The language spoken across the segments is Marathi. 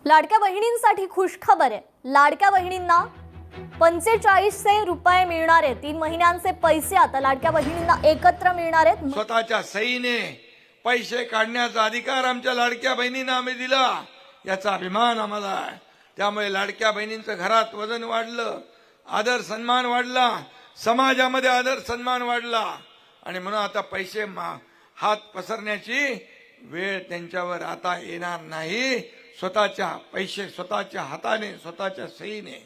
लाडक्या बहिणींसाठी खुशखबर आहे। लाडक्या बहिणींना 4500 रुपये मिळणार आहेत। 3 महिन्यांचे पैसे आता लाडक्या बहिणींना एकत्र मिळणार आहेत। स्वतःच्या सहीने पैसे काढण्याचा अधिकार आमच्या लाडक्या बहिणींना आम्ही दिला, याचा अभिमान आम्हाला आहे। त्यामुळे लाडक्या बहिणींचं घरात वजन वाढलं, आदर सन्मान वाढला, समाजामध्ये आदर सन्मान वाढला आणि म्हणून आता पैसे हात पसरण्याची वेळ त्यांच्यावर आता येणार नाही। स्वतःच्या पैसे स्वतःच्या हाताने स्वतःच्या सहीने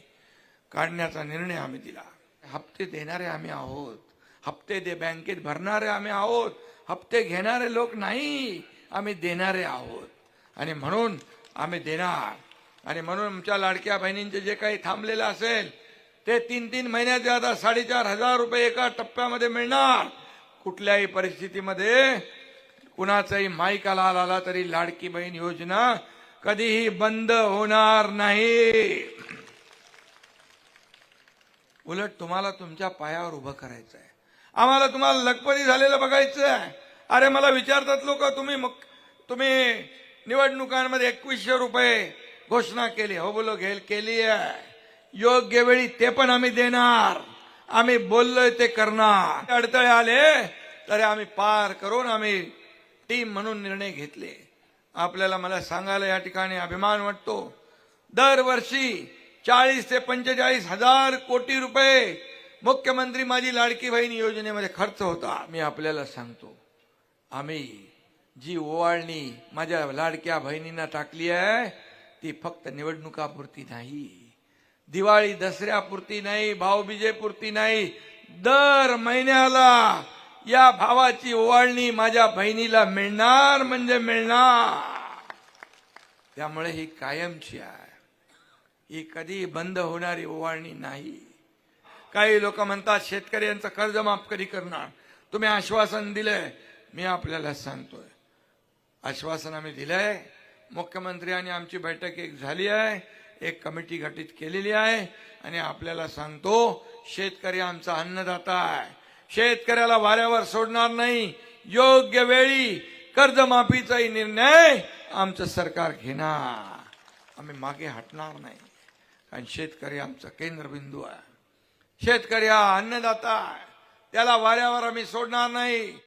काढण्याचा निर्णय आम्ही दिला। हप्ते देणारे आम्ही आहोत, हप्ते बँकेत भरणारे आम्ही आहोत, हप्ते घेणारे लोक नाही, आम्ही देणारे आहोत आणि म्हणून आम्ही देणार। आणि म्हणून आमच्या लाडक्या बहिणींचे जे काही थांबलेलं असेल ते 3-3 महिन्याचे आता 4500 रुपये एका टप्प्यामध्ये मिळणार। कुठल्याही परिस्थितीमध्ये कुणाचाही माईकाला आला तरी लाडकी बहीण योजना कधीही बंद होणार नाही। उलट तुम्हाला तुमच्या पायावर उभं करायचं आहे। आम्हाला तुम्हाला लखपती झालेलं बघायचं आहे। अरे मला विचारतात लोक, तुम्ही निवडणुकांमध्ये 2100 रुपये घोषणा केली, हो बोलो केली आहे, योग्य वेळी ते पण आम्ही देणार, आम्ही बोललोय ते करणार। अडथळे आले तरी आम्ही पार करून आम्ही टीम म्हणून निर्णय घेतले। आपल्याला मला सांगायला या ठिकाणी अभिमान वाटतो, दरवर्षी 40 ते 45 हजार कोटी रुपये मुख्यमंत्री माझी लाडकी बहीण योजनेमध्ये खर्च होता। मी आपल्याला सांगतो, आम्ही जी ओवाळणी माझ्या लाडक्या बहिणींना टाकली आहे ती फक्त निवडणुकापुरती नाही, दिवाळी दसऱ्यापुरती नाही, भाऊबीजेपुरती नाही, दर महिन्याला या भावाची ओवाळणी माझ्या बहिणीला मिळणार म्हणजे मिळणार। त्यामुळे ही कायमची आहे, ही कधी बंद होणारी ओवाळणी नाही। काही लोक म्हणतात शेतकऱ्यांचं कर्ज माफ कधी करणार, तुम्ही आश्वासन दिलंय। मी आपल्याला सांगतोय, आश्वासन आम्ही दिलंय। मुख्यमंत्री आणि आमची बैठक एक झाली आहे, एक कमिटी गठीत केलेली आहे आणि आपल्याला सांगतो, शेतकरी आमचा अन्नदाता आहे, शेतकऱ्याला वाऱ्यावर सोडणार नाही। योग्य वेळी कर्जमाफीचाही निर्णय आमचं सरकार घेणार, आम्ही मागे हटणार नाही, कारण शेतकरी आमचा केंद्रबिंदू आहे। शेतकरी हा अन्नदाता आहे, त्याला वाऱ्यावर आम्ही सोडणार नाही।